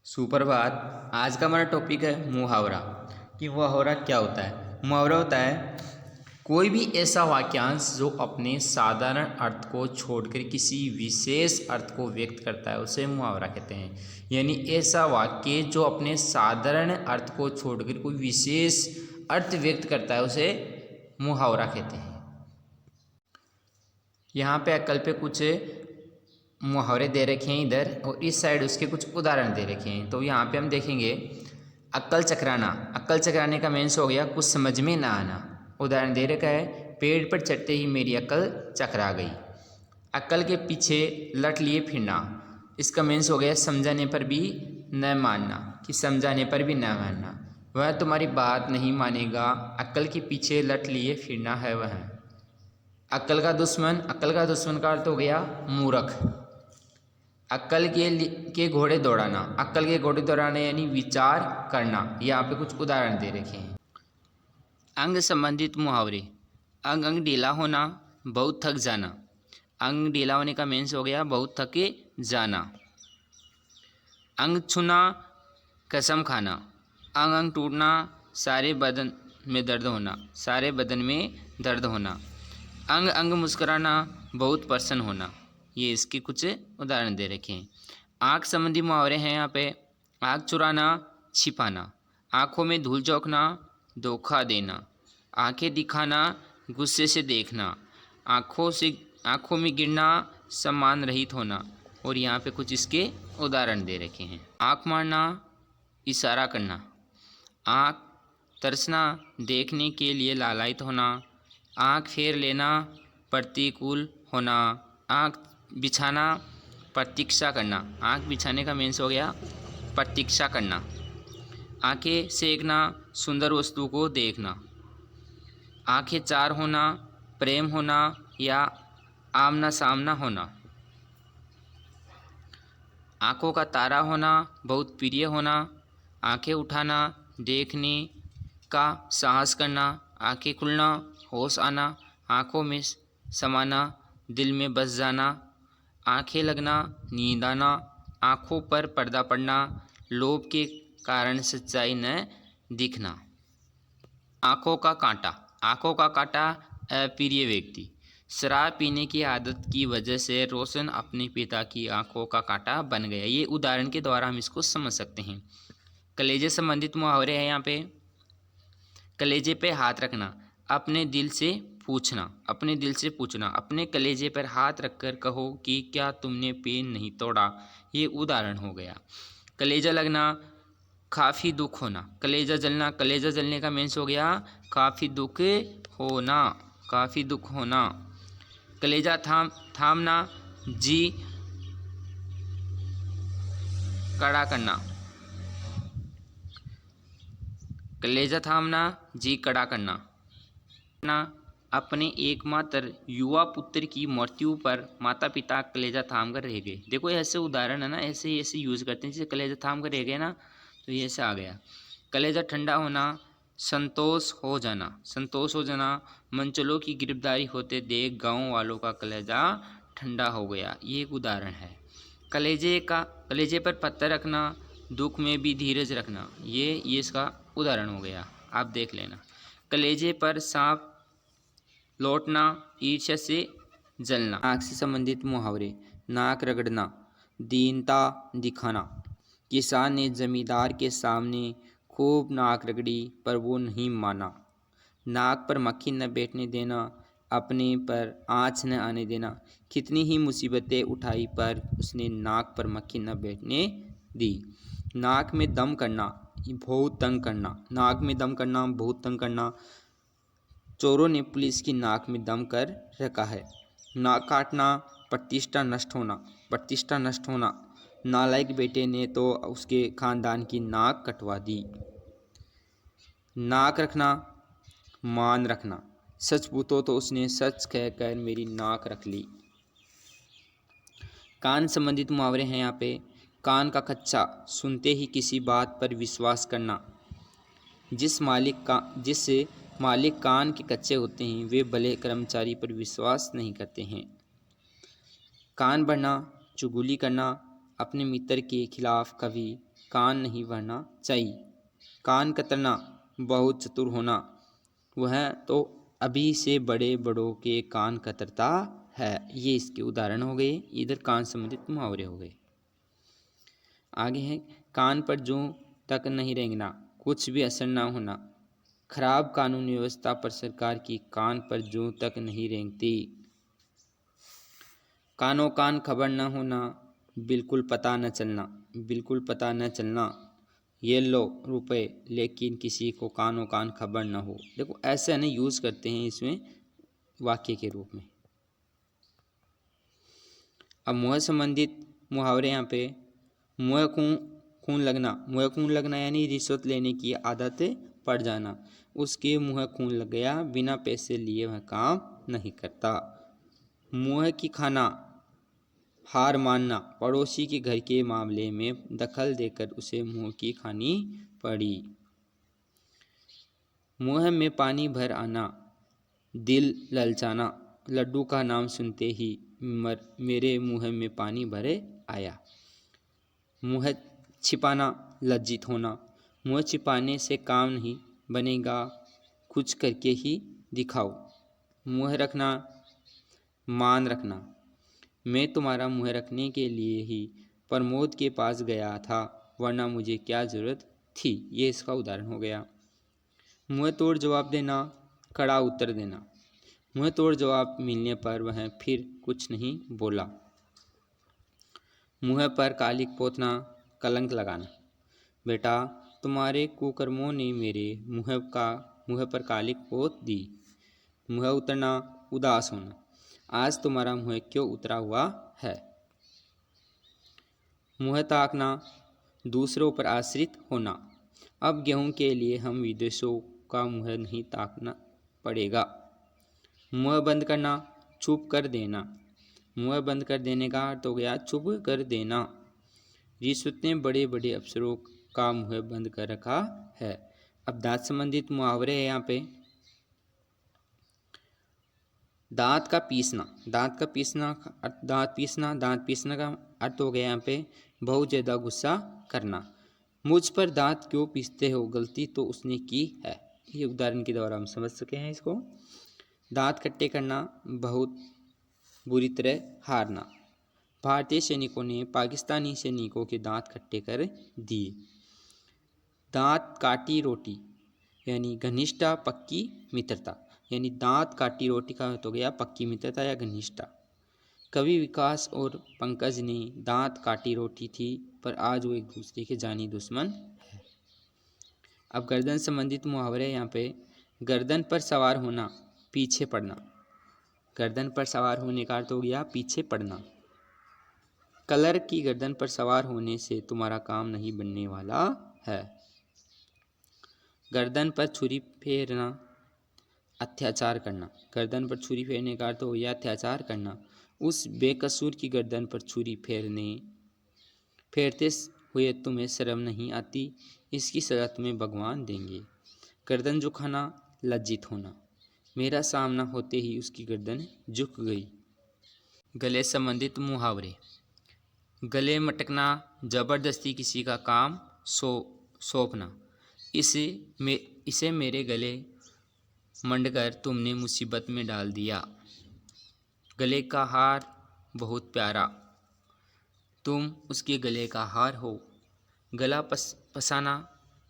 सुप्रभात। आज का हमारा टॉपिक है मुहावरा। कि मुहावरा क्या होता है। मुहावरा होता है कोई भी ऐसा वाक्यांश जो अपने साधारण अर्थ को छोड़कर किसी विशेष अर्थ को व्यक्त करता है, उसे मुहावरा कहते हैं। यानी ऐसा वाक्य जो अपने साधारण अर्थ को छोड़कर कोई विशेष अर्थ व्यक्त करता है, उसे मुहावरा कहते हैं। यहाँ पे अक्कल पे कुछ मुहावरे दे रखे हैं इधर, और इस साइड उसके कुछ उदाहरण दे रखे हैं। तो यहाँ पे हम देखेंगे अक्कल चकराना। अक्कल चकराने का मीन्स हो गया कुछ समझ में ना आना। उदाहरण दे रखा है, पेड़ पर चढ़ते ही मेरी अक्ल चकरा गई। अक्ल के पीछे लट लिए फिरना, इसका मीन्स हो गया समझाने पर भी न मानना, कि समझाने पर भी न मानना। वह तुम्हारी बात नहीं मानेगा, अक्ल के पीछे लट लिए फिरना है वह। अक्ल का दुश्मन का अर्थ हो गया मूर्ख। अक्ल के घोड़े दौड़ाना, अक्ल के घोड़े दौड़ाना यानी विचार करना। यहाँ पे कुछ उदाहरण दे रखे हैं। अंग संबंधित मुहावरे। अंग अंग ढीला होना, बहुत थक जाना। अंग ढीला होने का मीन्स हो गया बहुत थके जाना। अंग छूना, कसम खाना। अंग अंग टूटना, सारे बदन में दर्द होना, सारे बदन में दर्द होना। अंग अंग मुस्कुराना, बहुत प्रसन्न होना। ये इसके कुछ उदाहरण दे रखे हैं। आँख संबंधी मुहावरे हैं यहाँ पे। आँख चुराना, छिपाना। आँखों में धूल झोंकना, धोखा देना। आँखें दिखाना, गुस्से से देखना। आँखों में गिरना, सम्मान रहित होना। और यहाँ पे कुछ इसके उदाहरण दे रखे हैं। आँख मारना, इशारा करना। आँख तरसना, देखने के लिए लालायित होना। आँख फेर लेना, प्रतिकूल होना। आँख बिछाना, प्रतीक्षा करना। आँख बिछाने का मीन्स हो गया प्रतीक्षा करना। आँखें सेकना, सुंदर वस्तु को देखना। आँखें चार होना, प्रेम होना या आमना सामना होना। आँखों का तारा होना, बहुत प्रिय होना। आँखें उठाना, देखने का साहस करना। आँखें खुलना, होश आना। आँखों में समाना, दिल में बस जाना। आँखें लगना, नींद आना। आँखों पर पर्दा पड़ना, लोभ के कारण सच्चाई न दिखना। आँखों का कांटा। आँखों का कांटा, अप्रिय व्यक्ति। शराब पीने की आदत की वजह से रोशन अपने पिता की आँखों का कांटा बन गया। ये उदाहरण के द्वारा हम इसको समझ सकते हैं। कलेजे संबंधित मुहावरे हैं यहाँ पे। कलेजे पे हाथ रखना, अपने दिल से पूछना। अपने दिल से पूछना, अपने कलेजे पर हाथ रखकर कहो कि क्या तुमने पेन नहीं तोड़ा। ये उदाहरण हो गया। कलेजा लगना, काफ़ी दुख होना। कलेजा जलना, कलेजा जलने का मीन्स हो गया काफ़ी दुख होना, काफ़ी दुख होना। कलेजा थामना, जी कड़ा करना। कलेजा थामना, जी कड़ा करना। अपने एकमात्र युवा पुत्र की मृत्यु पर माता पिता कलेजा थाम कर रह गए। देखो ऐसे उदाहरण है ना, ऐसे ऐसे यूज़ करते हैं। जैसे कलेजा थाम कर रह गए ना, तो ये ऐसे आ गया। कलेजा ठंडा होना, संतोष हो जाना। संतोष हो जाना, मंचलों की गिरफ्तारी होते देख गांव वालों का कलेजा ठंडा हो गया। ये एक उदाहरण है। कलेजे पर पत्थर रखना, दुख में भी धीरज रखना। ये इसका उदाहरण हो गया, आप देख लेना। कलेजे पर सांप लौटना, ईर्ष्या से जलना। नाक से संबंधित मुहावरे। नाक रगड़ना, दीनता दिखाना। किसान ने जमींदार के सामने खूब नाक रगड़ी पर वो नहीं माना। नाक पर मक्खी न बैठने देना, अपने पर आँच न आने देना। कितनी ही मुसीबतें उठाई पर उसने नाक पर मक्खी न बैठने दी। नाक में दम करना, बहुत तंग करना। नाक में दम करना, बहुत तंग करना। चोरों ने पुलिस की नाक में दम कर रखा है। नाक काटना, प्रतिष्ठा नष्ट होना। प्रतिष्ठा नष्ट होना, नालायक बेटे ने तो उसके खानदान की नाक कटवा दी। नाक रखना, मान रखना। सच पूछो तो उसने सच कहकर मेरी नाक रख ली। कान संबंधित मुहावरे हैं यहाँ पे। कान का कच्चा, सुनते ही किसी बात पर विश्वास करना। जिस मालिक कान के कच्चे होते हैं, वे भले कर्मचारी पर विश्वास नहीं करते हैं। कान भरना, चुगली करना। अपने मित्र के खिलाफ कभी कान नहीं भरना चाहिए। कान कतरना बहुत चतुर होना, वह तो अभी से बड़े बड़ों के कान कतरता है। ये इसके उदाहरण हो गए। इधर कान संबंधित मुहावरे हो गए। आगे है कान पर जूं तक नहीं रेंगना, कुछ भी असर ना होना। खराब कानून व्यवस्था पर सरकार की कान पर जूं तक नहीं रेंगती। कानों कान खबर न होना, बिल्कुल पता न चलना। बिल्कुल पता न चलना, ये लो रुपए लेकिन किसी को कानों कान खबर न हो। देखो ऐसे ना यूज़ करते हैं इसमें वाक्य के रूप में। अब मुँह संबंधित मुहावरे यहाँ पे मुँह खून लगना। मुँह खून लगना यानी रिश्वत लेने की आदत पड़ जाना। उसके मुँह खून लग गया, बिना पैसे लिए वह काम नहीं करता। मुँह की खाना, हार मानना। पड़ोसी के घर के मामले में दखल देकर उसे मुँह की खानी पड़ी। मुँह में पानी भर आना, दिल ललचाना। लड्डू का नाम सुनते ही मेरे मुँह में पानी भरे आया। मुँह छिपाना, लज्जित होना। मुँह छिपाने से काम नहीं बनेगा, कुछ करके ही दिखाओ। मुँह रखना, मान रखना। मैं तुम्हारा मुँह रखने के लिए ही प्रमोद के पास गया था, वरना मुझे क्या ज़रूरत थी। ये इसका उदाहरण हो गया। मुँह तोड़ जवाब देना, कड़ा उत्तर देना। मुँह तोड़ जवाब मिलने पर वह फिर कुछ नहीं बोला। मुँह पर कालिक पोतना, कलंक लगाना। बेटा तुम्हारे कुकर्मों ने मेरे मुँह पर कालिक पोत दी। मुँह उतरना, उदास होना। आज तुम्हारा मुँह क्यों उतरा हुआ है। मुँह ताकना, दूसरों पर आश्रित होना। अब गेहूं के लिए हम विदेशों का मुँह नहीं ताकना पड़ेगा। मुँह बंद करना, चुप कर देना। मुँह बंद कर देने का अर्थ हो गया चुप कर देना। रिश्वत ने बड़े बड़े अफसरों का मुँह बंद कर रखा है। अब दांत संबंधित मुहावरे है यहाँ पे। दांत का पीसना। दांत पीसना का अर्थ हो गया यहाँ पे बहुत ज़्यादा गुस्सा करना। मुझ पर दांत क्यों पीसते हो, गलती तो उसने की है। ये उदाहरण के द्वारा हम समझ सके हैं इसको। दांत खट्टे करना, बहुत बुरी तरह हारना। भारतीय सैनिकों ने पाकिस्तानी सैनिकों के दांत खट्टे कर दिए। दांत काटी रोटी यानी घनिष्ठता पक्की मित्रता। यानी दांत काटी रोटी का अर्थ हो गया पक्की मित्रता या घनिष्ठता। कवि विकास और पंकज ने दांत काटी रोटी थी, पर आज वो एक दूसरे के जानी दुश्मन है। अब गर्दन संबंधित मुहावरे यहाँ पे। गर्दन पर सवार होना, पीछे पड़ना। गर्दन पर सवार होने का अर्थ हो गया पीछे पड़ना। कलर की गर्दन पर सवार होने से तुम्हारा काम नहीं बनने वाला है। गर्दन पर छुरी फेरना, अत्याचार करना। गर्दन पर छुरी फेरने का अर्थ हो गया अत्याचार करना। उस बेकसूर की गर्दन पर छुरी फेरते हुए तुम्हें शर्म नहीं आती, इसकी सज़ा तुम्हें भगवान देंगे। गर्दन झुकाना, लज्जित होना। मेरा सामना होते ही उसकी गर्दन झुक गई। गले संबंधित मुहावरे। गले मटकना, जबरदस्ती किसी का काम सौंपना। इसे मेरे गले मंडकर तुमने मुसीबत में डाल दिया। गले का हार बहुत प्यारा, तुम उसके गले का हार हो। गला पसाना,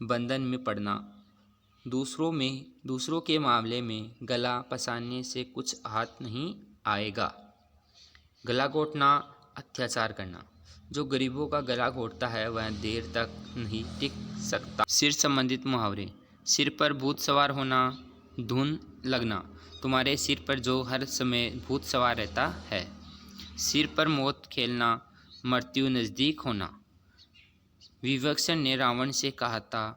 बंधन में पड़ना। दूसरों के मामले में गला पसाने से कुछ हाथ नहीं आएगा। गला घोटना, अत्याचार करना। जो गरीबों का गला घोटता है वह देर तक नहीं टिक सकता। सिर संबंधित मुहावरे। सिर पर भूत सवार होना, धुन लगना। तुम्हारे सिर पर जो हर समय भूत सवार रहता है। सिर पर मौत खेलना, मृत्यु नज़दीक होना। विभीषण ने रावण से कहा था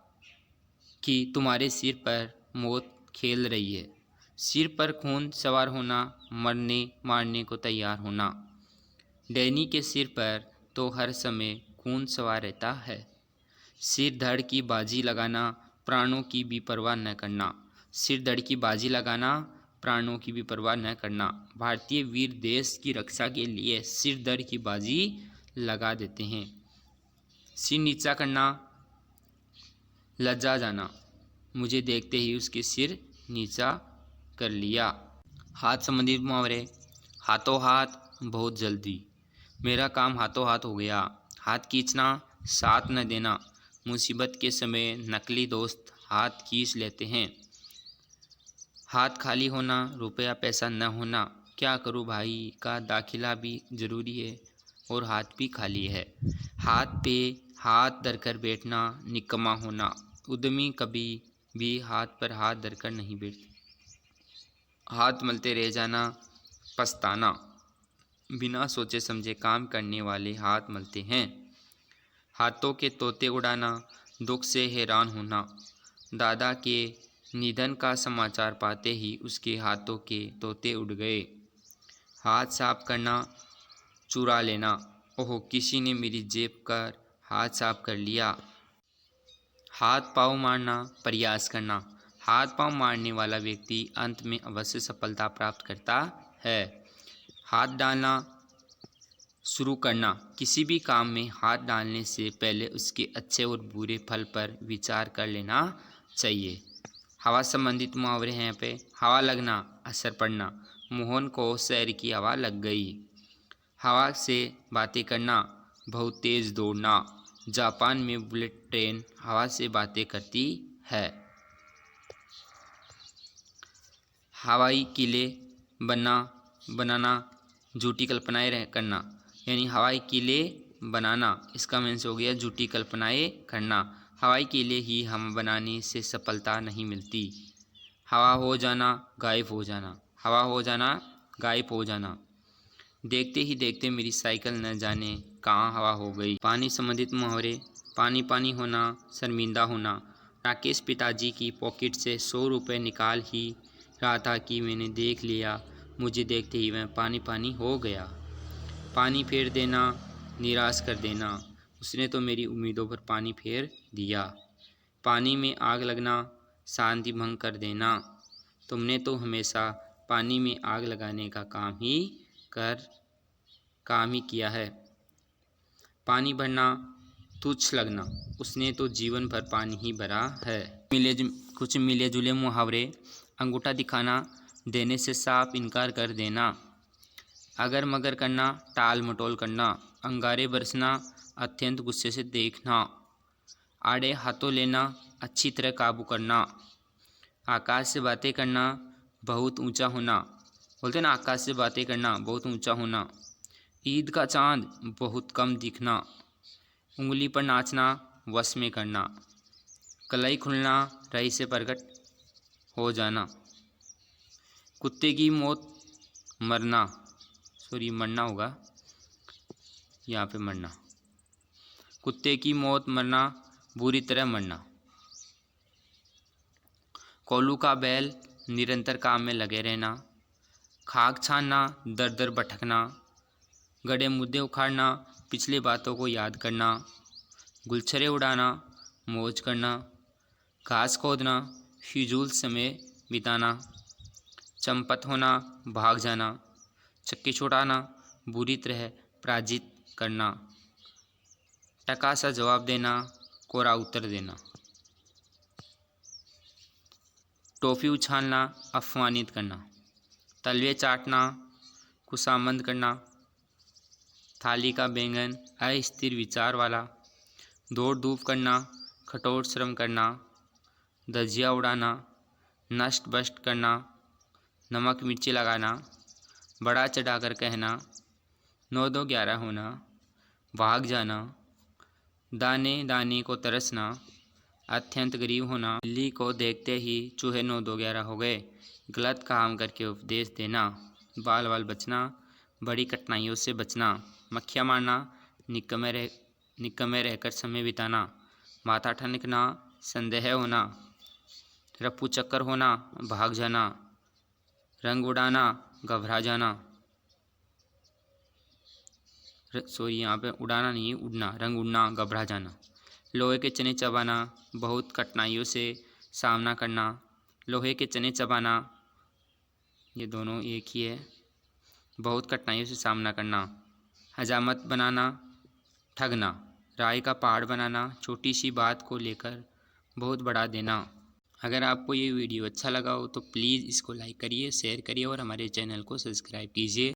कि तुम्हारे सिर पर मौत खेल रही है। सिर पर खून सवार होना, मरने मारने को तैयार होना। डैनी के सिर पर तो हर समय खून सवार रहता है। सिर धड़ की बाजी लगाना, प्राणों की भी परवाह न करना। सिर धड़ की बाजी लगाना, प्राणों की भी परवाह न करना। भारतीय वीर देश की रक्षा के लिए सिर धड़ की बाजी लगा देते हैं। सिर नीचा करना, लज्जा जाना। मुझे देखते ही उसके सिर नीचा कर लिया। हाथ संबंधित मुहावरे। हाथों हाथ बहुत जल्दी, मेरा काम हाथों हाथ हो गया। हाथ खींचना, साथ न देना। मुसीबत के समय नकली दोस्त हाथ खींच लेते हैं। हाथ खाली होना, रुपया पैसा न होना। क्या करूं भाई का दाखिला भी ज़रूरी है और हाथ भी खाली है। हाथ पे हाथ धरकर बैठना, निकम्मा होना। उद्यमी कभी भी हाथ पर हाथ धरकर नहीं बैठते। हाथ मलते रह जाना, पछताना। बिना सोचे समझे काम करने वाले हाथ मलते हैं। हाथों के तोते उड़ाना, दुख से हैरान होना। दादा के निधन का समाचार पाते ही उसके हाथों के तोते उड़ गए। हाथ साफ करना, चुरा लेना। ओह, किसी ने मेरी जेब कर हाथ साफ कर लिया। हाथ पाँव मारना, प्रयास करना। हाथ पाँव मारने वाला व्यक्ति अंत में अवश्य सफलता प्राप्त करता है। हाथ डालना, शुरू करना। किसी भी काम में हाथ डालने से पहले उसके अच्छे और बुरे फल पर विचार कर लेना चाहिए। हवा संबंधित मुहावरे हैं यहाँ पे। हवा लगना, असर पड़ना। मोहन को शहर की हवा लग गई। हवा से बातें करना, बहुत तेज दौड़ना। जापान में बुलेट ट्रेन हवा से बातें करती है। हवाई किले बनाना, झूठी कल्पनाएं करना। यानी हवाई किले बनाना, इसका मीन्स हो गया झूठी कल्पनाएं करना। हवाई किले ही हम बनाने से सफलता नहीं मिलती। हवा हो जाना, गायब हो जाना। हवा हो जाना, गायब हो जाना। देखते ही देखते मेरी साइकिल न जाने कहाँ हवा हो गई। पानी संबंधित मुहावरे। पानी पानी होना, शर्मिंदा होना। राकेश पिताजी की पॉकेट से 100 रुपये निकाल ही रहा था कि मैंने देख लिया। मुझे देखते ही वह पानी पानी हो गया। पानी फेर देना, निराश कर देना। उसने तो मेरी उम्मीदों पर पानी फेर दिया। पानी में आग लगना, शांति भंग कर देना। तुमने तो हमेशा पानी में आग लगाने का काम ही किया है। पानी भरना, तुच्छ लगना। उसने तो जीवन भर पानी ही भरा है। कुछ मिले जुले मुहावरे। अंगूठा दिखाना, देने से साफ इनकार कर देना। अगर मगर करना, टाल मटोल करना। अंगारे बरसना, अत्यंत गुस्से से देखना। आड़े हाथों लेना, अच्छी तरह काबू करना। आकाश से बातें करना, बहुत ऊंचा होना। बोलते ना, आकाश से बातें करना, बहुत ऊंचा होना। ईद का चांद, बहुत कम दिखना। उंगली पर नाचना, वश में करना। कलाई खुलना, रही से प्रकट हो जाना। कुत्ते की मौत, मरना होगा यहाँ पे, मरना। कुत्ते की मौत, मरना, बुरी तरह मरना। कोल्हू का बैल, निरंतर काम में लगे रहना। खाक छानना, दर दर भटकना। गड़े मुद्दे उखाड़ना, पिछली बातों को याद करना। गुलछरे उड़ाना, मौज करना। घास खोदना, फिजूल समय बिताना। चंपत होना, भाग जाना। चक्की छुड़ाना, बुरी तरह पराजित करना। टका सा जवाब देना, कोरा उत्तर देना। टॉफ़ी उछालना, अपमानित करना। तलवे चाटना, खुशामंद करना। थाली का बैंगन, अस्थिर विचार वाला। दौड़ धूप करना, कठोर श्रम करना। धजिया उड़ाना, नष्ट भ्रष्ट करना। नमक मिर्ची लगाना, बड़ा चढ़ाकर कहना। 9 2 11 होना, भाग जाना। दाने दाने को तरसना, अत्यंत गरीब होना। बिल्ली को देखते ही चूहे 9 2 11 हो गए। गलत काम करके उपदेश देना। बाल बाल बचना, बड़ी कठिनाइयों से बचना। मक्खियाँ मारना, निकम्मे रहकर समय बिताना। माथा ठनकना, संदेह होना। रफ्फू चक्कर होना, भाग जाना। रंग उड़ाना, घबरा जाना। यहाँ पे उड़ाना नहीं, उड़ना। रंग उड़ना, घबरा जाना। लोहे के चने चबाना, बहुत कठिनाइयों से सामना करना। लोहे के चने चबाना, ये दोनों एक ही है। बहुत कठिनाइयों से सामना करना। हजामत बनाना, ठगना। राय का पहाड़ बनाना, छोटी सी बात को लेकर बहुत बढ़ा देना। अगर आपको ये वीडियो अच्छा लगा हो तो प्लीज़ इसको लाइक करिए, शेयर करिए और हमारे चैनल को सब्सक्राइब कीजिए।